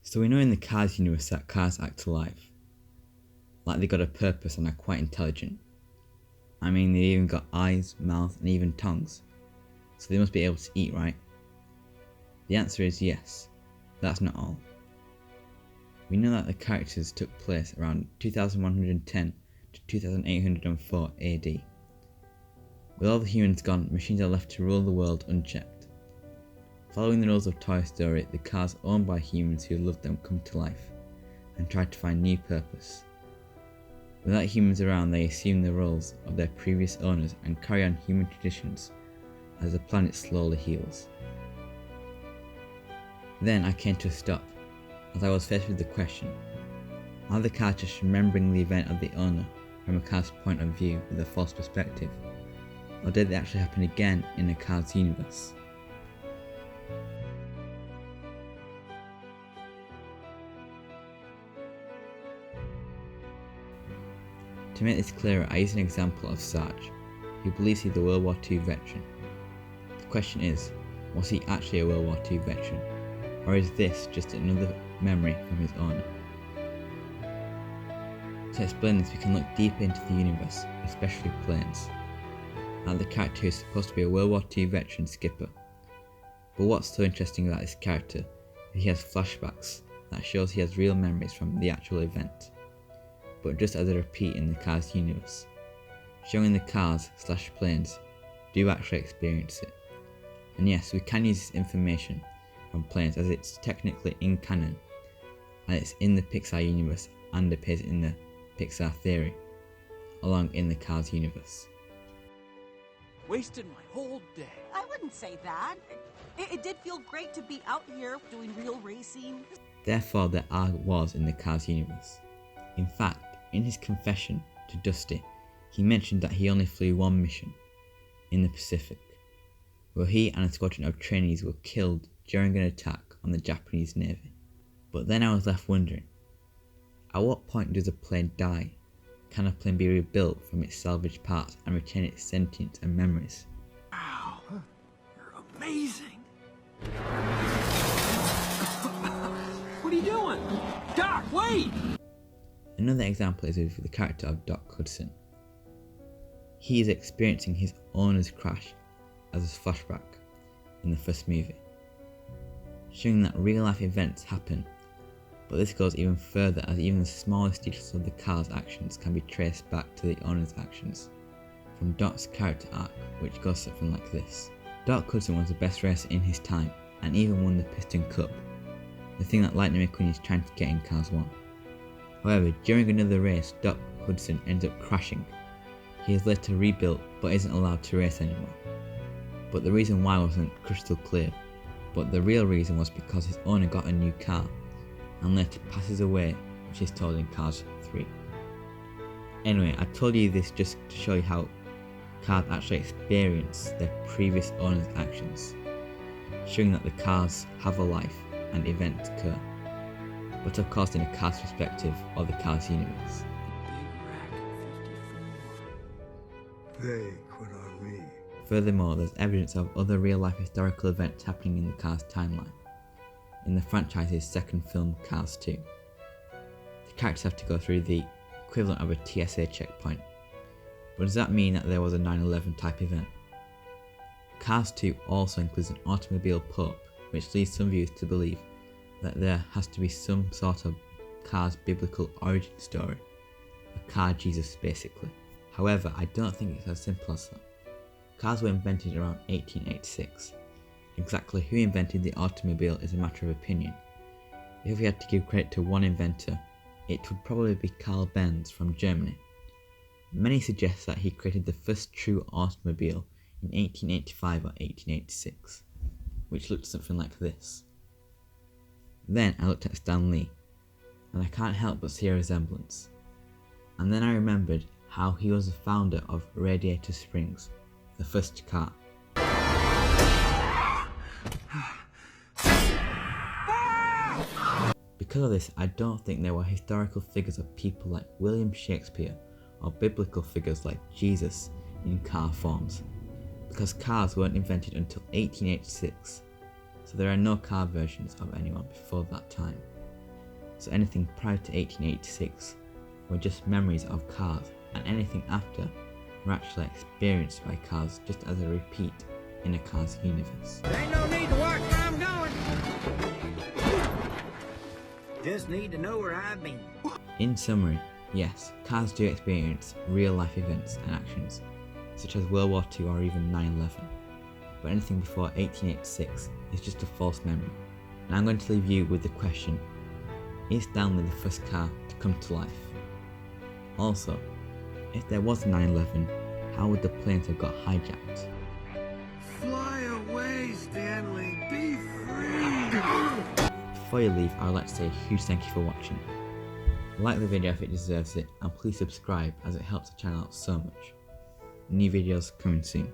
So we know in the Cars universe that cars act alive. Like they got a purpose and are quite intelligent. I mean, they even got eyes, mouth and even tongues. So they must be able to eat, right? The answer is yes. That's not all. We know that the characters took place around 2110 to 2804 AD. With all the humans gone, machines are left to rule the world unchecked. Following the rules of Toy Story, the cars owned by humans who love them come to life and try to find new purpose. Without humans around, they assume the roles of their previous owners and carry on human traditions as the planet slowly heals. Then I came to a stop, as I was faced with the question, are the cars just remembering the event of the owner from a car's point of view with a false perspective, or did they actually happen again in a Cars universe? To make this clearer, I use an example of Sarge, who believes he's a World War II veteran. The question is, was he actually a World War II veteran, or is this just another memory from his owner? To explain this, we can look deeper into the universe, especially planes. Like the character who is supposed to be a World War II veteran skipper. But what's so interesting about this character is he has flashbacks that shows he has real memories from the actual event, but just as a repeat in the Cars universe, showing the cars/planes do actually experience it. And yes, we can use this information from planes as it's technically in canon, and it's in the Pixar universe and appears in the Pixar theory, along in the Cars universe. Wasted my whole day. I wouldn't say that. It did feel great to be out here doing real racing. Therefore, there are wars in the Cars universe. In fact, in his confession to Dusty, he mentioned that he only flew one mission, in the Pacific, where he and a squadron of trainees were killed during an attack on the Japanese Navy. But then I was left wondering, at what point does a plane die? Can a plane be rebuilt from its salvaged parts and retain its sentience and memories? Wow, you're amazing. What are you doing? Doc, wait! Another example is with the character of Doc Hudson. He is experiencing his owner's crash as a flashback in the first movie, showing that real life events happen, but this goes even further as even the smallest details of the car's actions can be traced back to the owner's actions. From Doc's character arc, which goes something like this. Doc Hudson was the best racer in his time and even won the Piston Cup, the thing that Lightning McQueen is trying to get in Cars 1. However, during another race, Doc Hudson ends up crashing. He is later rebuilt but isn't allowed to race anymore. But the reason why wasn't crystal clear, but the real reason was because his owner got a new car and later passes away, which is told in Cars 3. Anyway, I told you this just to show you how cars actually experience their previous owner's actions, showing that the cars have a life and events occur, but of course in a car's perspective or the Cars universe. Big Rack 54. They quit on me. Furthermore, there's evidence of other real-life historical events happening in the Cars timeline, in the franchise's second film, Cars 2. The characters have to go through the equivalent of a TSA checkpoint, but does that mean that there was a 9/11 type event? Cars 2 also includes an automobile pope, which leads some viewers to believe that there has to be some sort of Cars biblical origin story, a car Jesus basically. However, I don't think it's as simple as that. Cars were invented around 1886. Exactly who invented the automobile is a matter of opinion. If we had to give credit to one inventor, it would probably be Carl Benz from Germany. Many suggest that he created the first true automobile in 1885 or 1886, which looked something like this. Then I looked at Stanley, and I can't help but see a resemblance. And then I remembered how he was the founder of Radiator Springs, the first car. Because of this, I don't think there were historical figures of people like William Shakespeare or biblical figures like Jesus in car forms, because cars weren't invented until 1886, so there are no car versions of anyone before that time. so anything prior to 1886 were just memories of cars, and anything after were actually experienced by cars just as a repeat in a Cars universe. Ain't no need to watch where I'm going. Just need to know where I've been. In summary, yes, cars do experience real life events and actions, such as World War II or even 9/11, but anything before 1886 is just a false memory. And I'm going to leave you with the question, is Stanley the first car to come to life? Also, if there was a 9/11, how would the planes have got hijacked? Fly away, Stanley. Be free. Before you leave, I would like to say a huge thank you for watching. Like the video if it deserves it, and please subscribe as it helps the channel out so much. New videos coming soon.